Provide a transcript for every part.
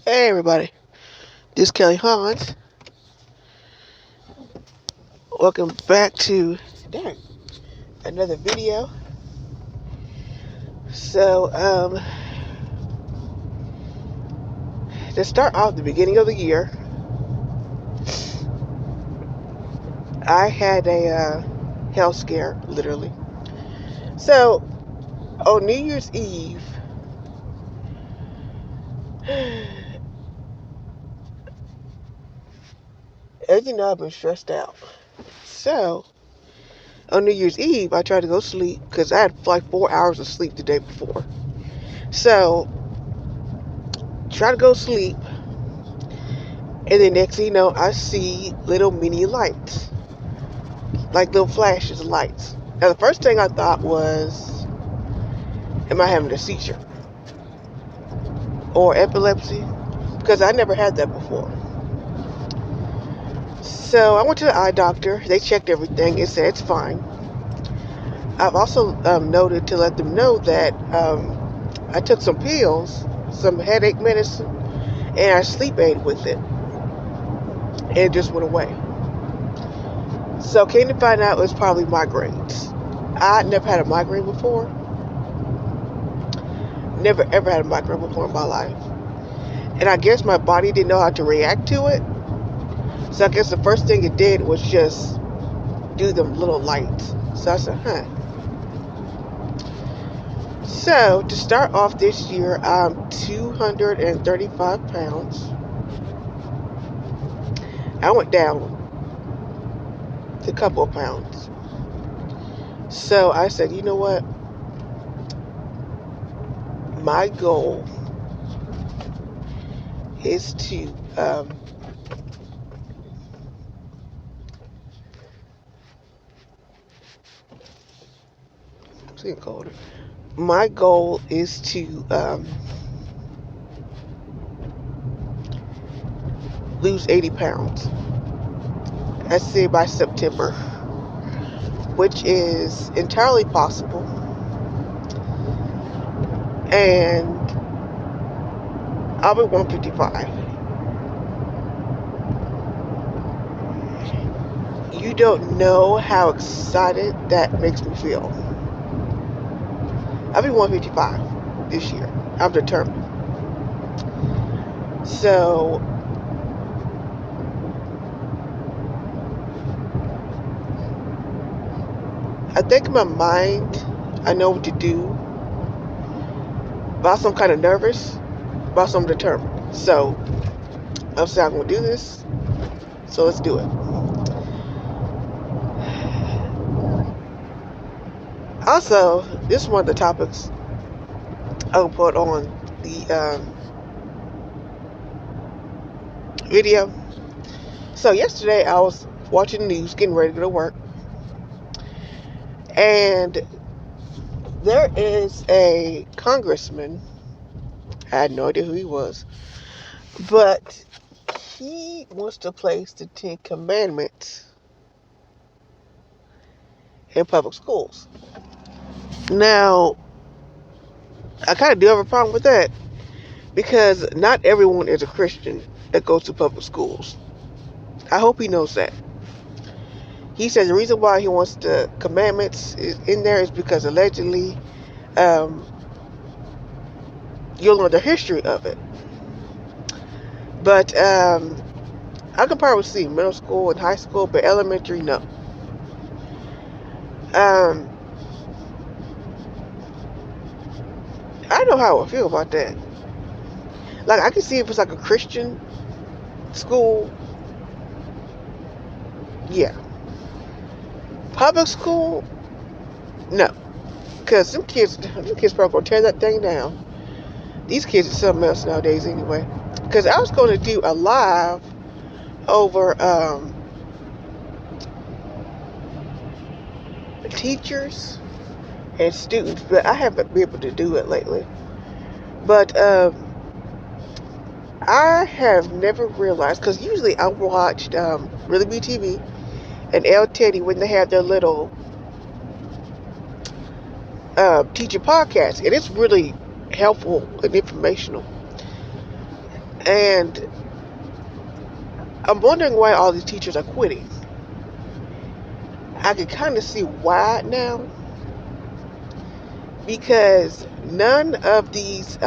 Hey everybody, this is Kelly Hans. Welcome back to another video. So, to start off the beginning of the year, I had a health scare, literally. So, on New Year's Eve, as you know, I've been stressed out. So, on New Year's Eve, I tried to go sleep because I had like 4 hours of sleep the day before. So, try to go sleep, and then next thing you know, I see little mini lights, like little flashes of lights. Now, the first thing I thought was, am I having a seizure or epilepsy? Because I never had that before. So I went to the eye doctor. They checked everything. It said it's fine. I've also noted to let them know that I took some pills, some headache medicine, and I sleep aid with it. And it just went away. So came to find out it was probably migraines. I never had a migraine before. Never ever had a migraine before in my life. And I guess my body didn't know how to react to it. So I guess the first thing it did was just do them little lights. So I said, So to start off this year, I'm 235 pounds. I went down a couple of pounds. So I said, you know what? My goal is to it's getting colder. My goal is to lose 80 pounds. I say by September, which is entirely possible. And I'll be 155. You don't know how excited that makes me feel. I'll be 155 this year. I'm determined. So, I think in my mind, I know what to do. But also I'm kind of nervous. But also I'm determined. So, I'm saying I'm going to do this. So let's do it. Also, this is one of the topics I'll put on the video. So yesterday I was watching the news, getting ready to go to work, and there is a congressman. I had no idea who he was, but he wants to place the 10 Commandments in public schools. Now, I kind of do have a problem with that because not everyone is a Christian that goes to public schools. I hope he knows that. He says the reason why he wants the commandments in there is because allegedly you'll learn the history of it. But I can probably see middle school and high school, but elementary, no. I don't know how I feel about that. Like, I can see if it's like a Christian school, yeah. Public school, no. Because them kids probably going to tear that thing down. These kids are something else nowadays anyway. Because I was going to do a live over teachers and students, but I haven't been able to do it lately. But I have never realized, because usually I watched Really Be TV and El Teddy when they have their little teacher podcast, and it's really helpful and informational. And I'm wondering why all these teachers are quitting. I can kind of see why now, because none of these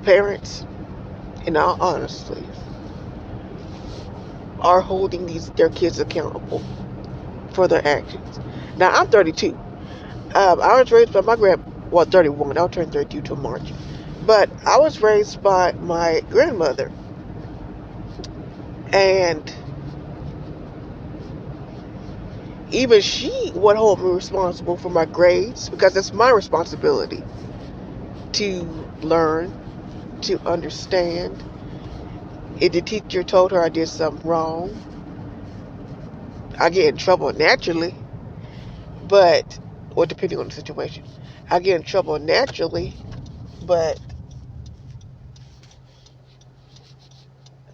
parents, in all honesty, are holding their kids accountable for their actions. Now, I'm 32. I was raised by my 31. I'll turn 32 till March. But I was raised by my grandmother. And even she would hold me responsible for my grades, because it's my responsibility to learn, to understand. If the teacher told her I did something wrong, I get in trouble naturally, but, or depending on the situation, I get in trouble naturally, but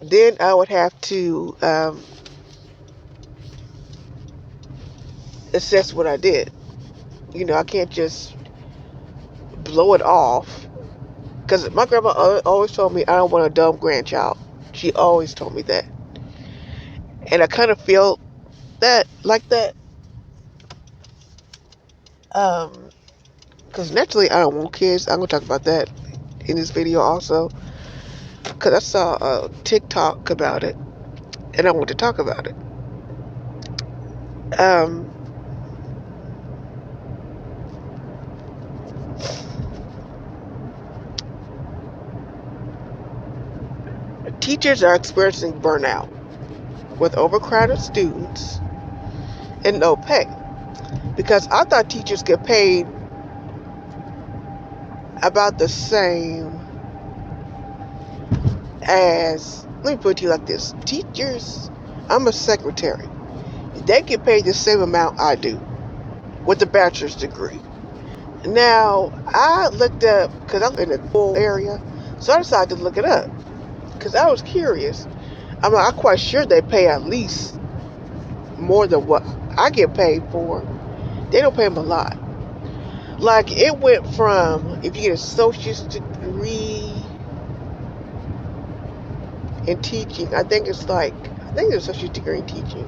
then I would have to assess what I did. I can't just blow it off, because my grandma always told me I don't want a dumb grandchild. She always told me that, and I kind of feel that like that, because naturally I don't want kids. I'm gonna talk about that in this video also, because I saw a TikTok about it, and I want to talk about it. Um, Teachers are experiencing burnout with overcrowded students and no pay, because I thought teachers get paid about the same as, let me put it to you like this. Teachers, I'm a secretary. They get paid the same amount I do with a bachelor's degree. Now, I looked up, because I'm in a rural area, so I decided to look it up, because I was curious. I'm quite sure they pay at least more than what I get paid for. They don't pay them a lot. Like, it went from, if you get an associate's degree in teaching, I think it's an associate's degree in teaching,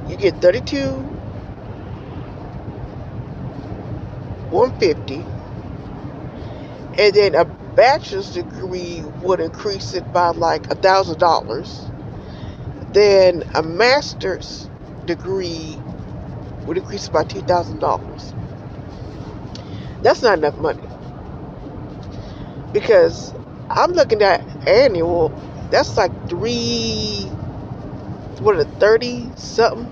you get 32,150, and then a bachelor's degree would increase it by like $1,000. Then a master's degree would increase it by $2,000. That's not enough money, because I'm looking at annual. That's like 30 something,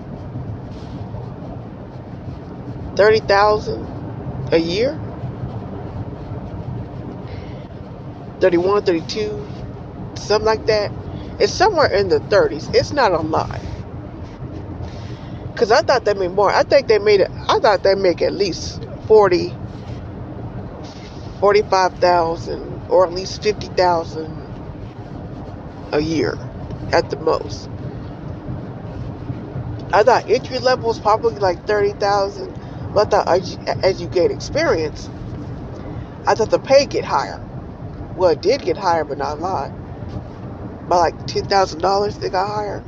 30,000 a year, 31, 32, something like that. It's somewhere in the 30s. It's not a lot, because I thought they made more. I thought they make at least 45,000, or at least 50,000 a year at the most. I thought entry level was probably like 30,000, but I thought as you get experience, I thought the pay get higher. Well, it did get higher, but not a lot. By like $10,000, they got higher.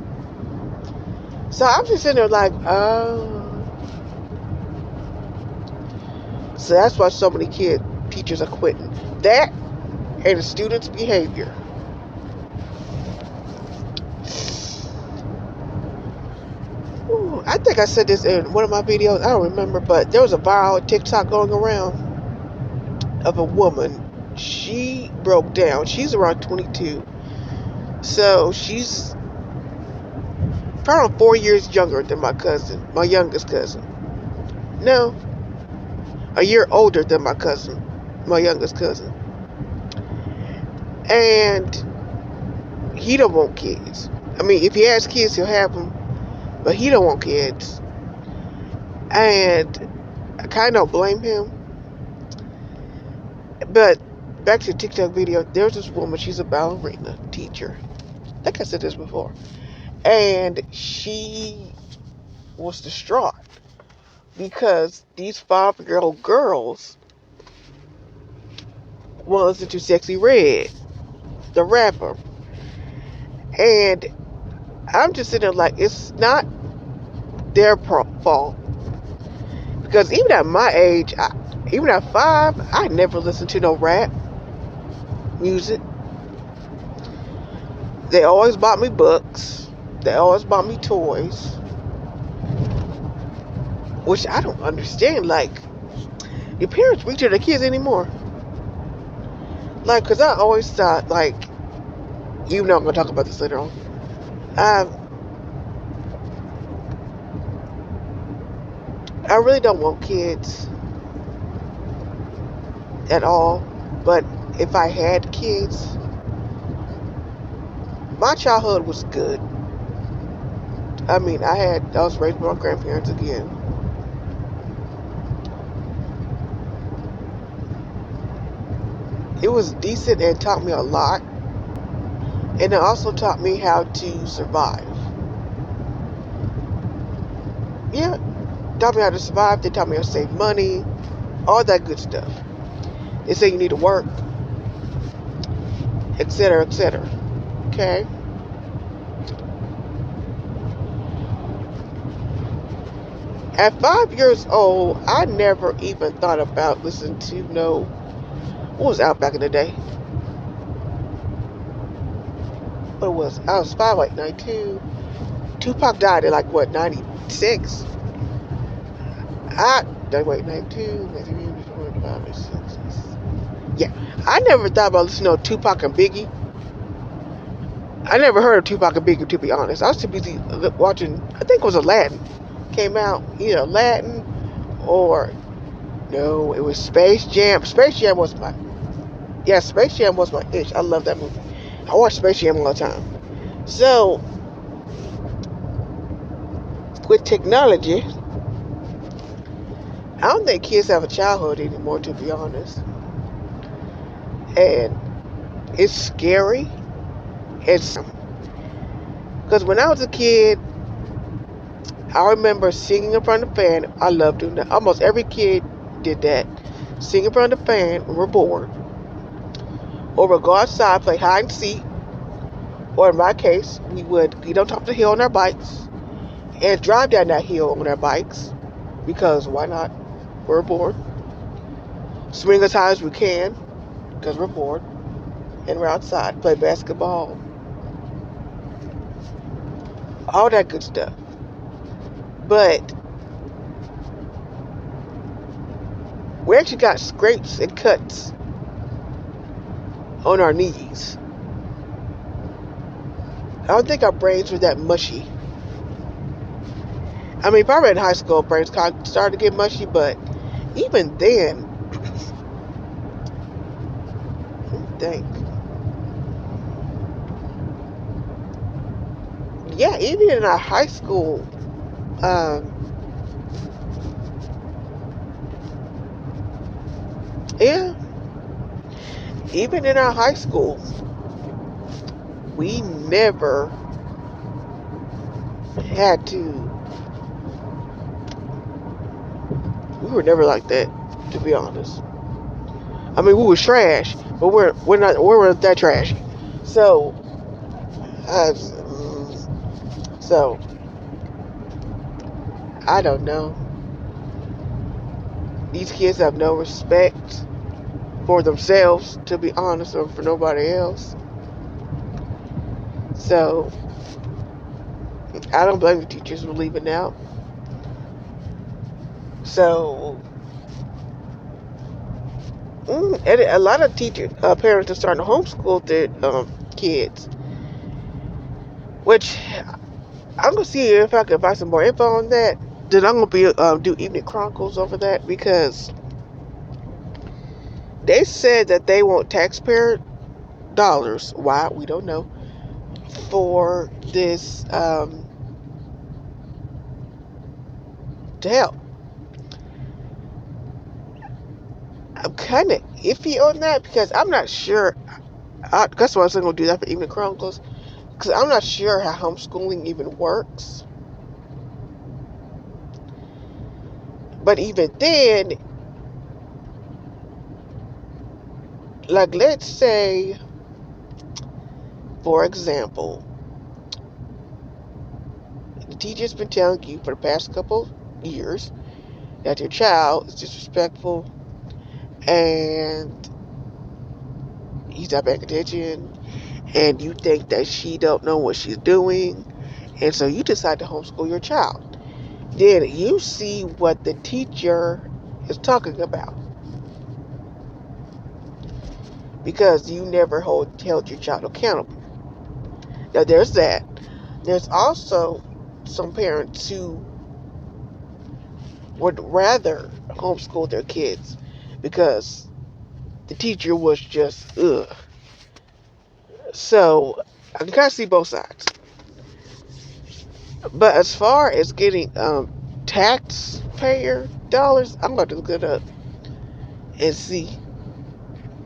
So I'm just sitting there like, oh. So that's why so many teachers are quitting. That and the students' behavior. Ooh, I think I said this in one of my videos. I don't remember, but there was a viral TikTok going around of a woman. She broke down. She's around 22. So she's probably 4 years younger than my cousin, my youngest cousin. No, a year older than my cousin, my youngest cousin. And he don't want kids. I mean, if he has kids, he'll have them, but he don't want kids. And I kind of don't blame him. But back to the TikTok video, there's this woman, she's a ballerina teacher. I think I said this before. And she was distraught because these 5-year-old girls want to listen to Sexy Red, the rapper. And I'm just sitting there like, it's not their fault. Because even at my age, even at 5, I never listened to no rap music. They always bought me books. They always bought me toys. Which I don't understand. Like, your parents reach to their kids anymore. Like, because I always thought, like, even though I'm going to talk about this later on. I really don't want kids at all. But if I had kids, my childhood was good. I mean, I was raised by my grandparents again. It was decent and taught me a lot. And it also taught me how to survive. Yeah, taught me how to survive. They taught me how to save money. All that good stuff. They say you need to work, etc., etc. Okay? At 5 years old, I never even thought about listening to what was out back in the day? What was I was 5, like 92. Tupac died at like what, 96? Wait, 92, 95, 96. Yeah, I never thought about listening to Tupac and Biggie. I never heard of Tupac and Biggie, to be honest. I was too busy watching, I think it was Aladdin. Came out, either Aladdin or, no, it was Space Jam. Space Jam was my itch. I love that movie. I watch Space Jam all the time. So, with technology, I don't think kids have a childhood anymore, to be honest. And it's scary. Because when I was a kid, I remember singing in front of the fan. I loved doing that. Almost every kid did that. Sing in front of the fan when we're bored. Or we'd go outside, play hide and seek. Or in my case, we would get on top of the hill on our bikes and drive down that hill on our bikes. Because why not? We're bored. Swing as high as we can because we're bored. And we're outside, play basketball. All that good stuff. But we actually got scrapes and cuts on our knees. I don't think our brains were that mushy. I mean, probably in high school, brains kind of started to get mushy, but even then, I think, yeah, even in our high school, yeah, even in our high school, we never had to. We were never like that, to be honest. I mean, we were trash, but we weren't that trashy. So, so I don't know. These kids have no respect for themselves, to be honest, or for nobody else. So, I don't blame the teachers for leaving out. So, and a lot of parents are starting to homeschool their kids, which I'm gonna see if I can find some more info on that. Then I'm gonna be do evening chronicles over that, because they said that they want taxpayer dollars. Why, we don't know, for this to help. I'm kind of iffy on that, because I'm not sure. That's why I was going to do that for Evening Chronicles, because I'm not sure how homeschooling even works. But even then, Like, let's say, for example, the teacher's been telling you for the past couple years that your child is disrespectful and he's not paying attention, and you think that she don't know what she's doing, and so you decide to homeschool your child. Then you see what the teacher is talking about because you never held your child accountable. Now there's that. There's also some parents who would rather homeschool their kids because the teacher was just ugh. So I can kind of see both sides. But as far as getting taxpayer dollars, I'm about to look it up and see.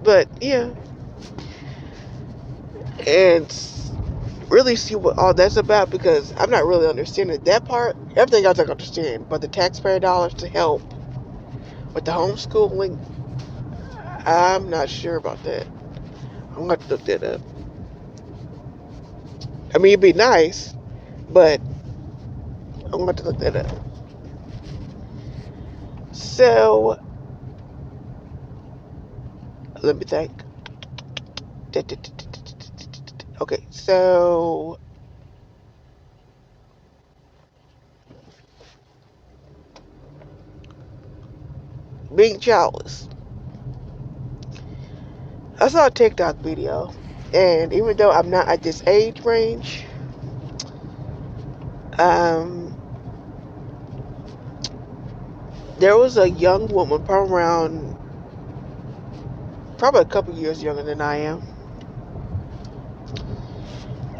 But yeah, and really see what all that's about because I'm not really understanding that part. Everything else I can understand, but the taxpayer dollars to help with the homeschooling, I'm not sure about that. I'm going to look that up. I mean, it'd be nice, but I'm going to look that up. So, let me think. Okay, so being childless. I saw a TikTok video, and even though I'm not at this age range, um, there was a young woman, probably a couple years younger than I am,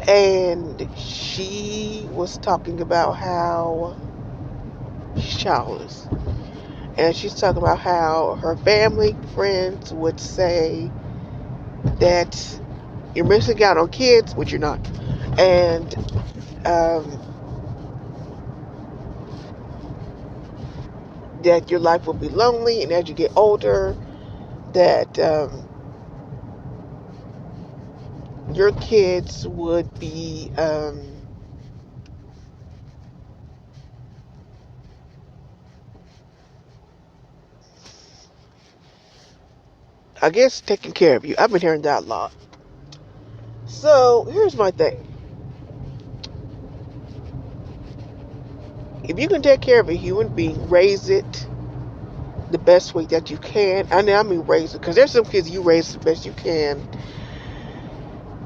and she was talking about how she's childless. And she's talking about how her family, friends would say that you're missing out on kids, which you're not. And that your life will be lonely, and as you get older, that your kids would be I guess taking care of you. I've been hearing that a lot. So here's my thing. If you can take care of a human being, raise it the best way that you can. I mean raise it, because there's some kids you raise the best you can,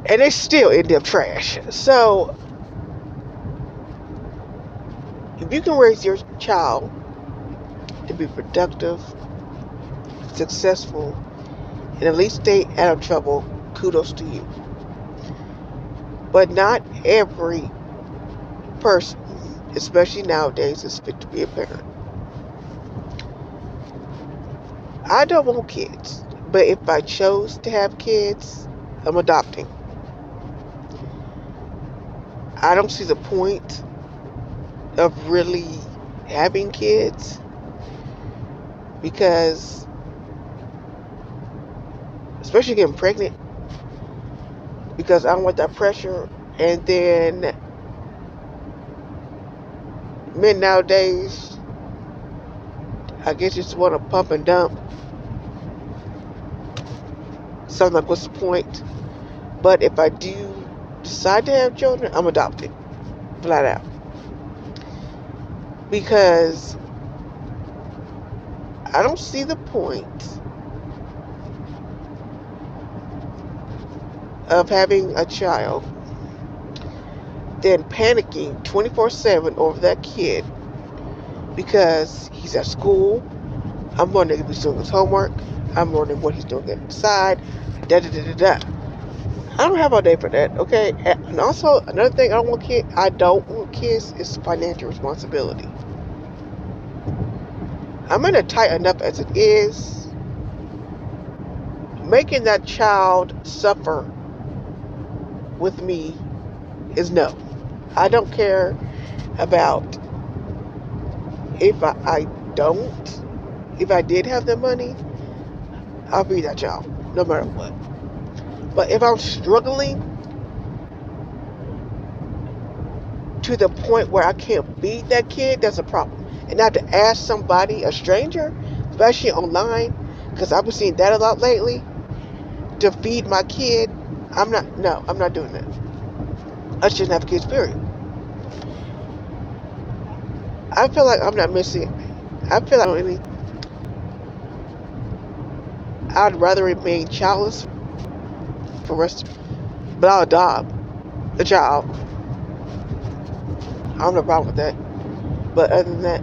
and they still end up trash. So if you can raise your child to be productive, successful, and at least stay out of trouble, kudos to you. But not every person, especially nowadays, is fit to be a parent. I don't want kids, but if I chose to have kids, I'm adopting. I don't see the point of really having kids because, especially getting pregnant, because I don't want that pressure. And then men nowadays, I guess, just want to pump and dump. So I'm like, what's the point? But if I do decide to have children, I'm adopting, flat out. Because I don't see the point of having a child, then panicking 24/7 over that kid because he's at school. I'm wondering if he's doing his homework. I'm wondering what he's doing inside. Da da da da da. I don't have all day for that, okay? And also, another thing I don't want kids is financial responsibility. I'm in a tight enough as it is. Making that child suffer with me is no. I don't care about if I did have the money, I'll be that child. no matter what. But if I'm struggling to the point where I can't beat that kid, that's a problem. And I have to ask somebody, a stranger, especially online, because I've been seeing that a lot lately, to feed my kid. I'm not doing that. I shouldn't have kids, period. I feel like I'm not missing. I feel like I'd rather remain childless for the rest, but I'll adopt a child. I don't have a problem with that. But other than that,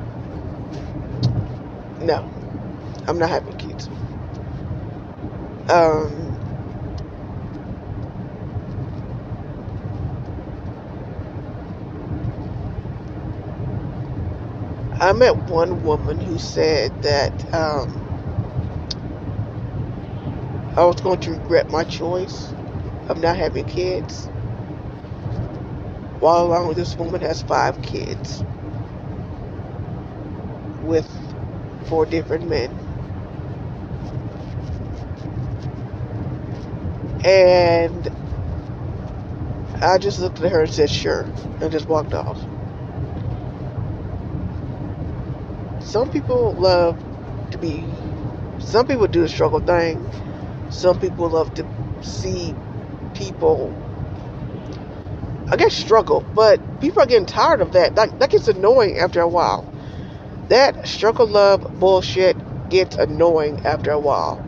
no, I'm not having kids. Um, I met one woman who said that I was going to regret my choice of not having kids, while along with this woman has 5 kids with 4 different men. And I just looked at her and said, sure, and just walked off. Some people love to be, some people do the struggle thing. Some people love to see people, I guess, struggle, but people are getting tired of that. That gets annoying after a while. That struggle love bullshit gets annoying after a while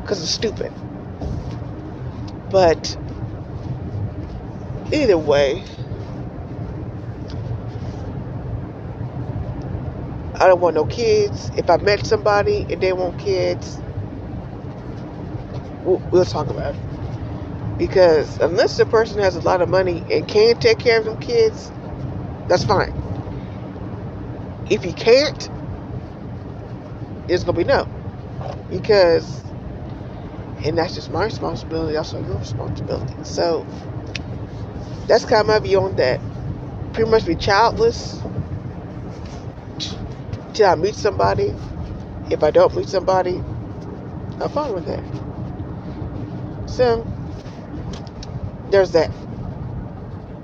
because it's stupid. But either way, I don't want no kids. If I met somebody and they want kids, we'll talk about it. Because unless the person has a lot of money and can take care of them kids, that's fine. If you can't, it's going to be no. Because, and that's just my responsibility, also your responsibility. So, that's kind of my view on that. Pretty much be childless till I meet somebody. If I don't meet somebody, I'm fine with that. So, there's that.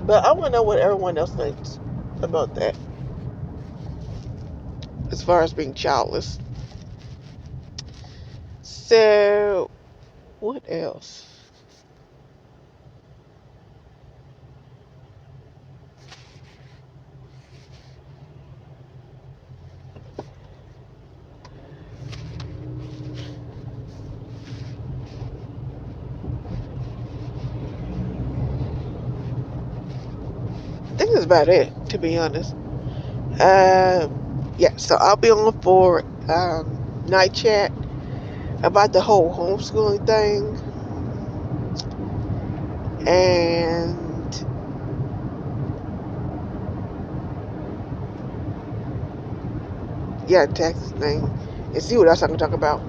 But I want to know what everyone else thinks about that. As far as being childless. So, what else? I think that's about it, to be honest. Yeah, so I'll be on for night chat about the whole homeschooling thing. And yeah, Texas thing. And see what else I can talk about.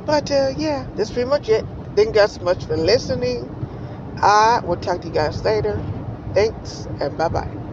But yeah, that's pretty much it. Thank you guys so much for listening. I will talk to you guys later. Thanks and bye bye.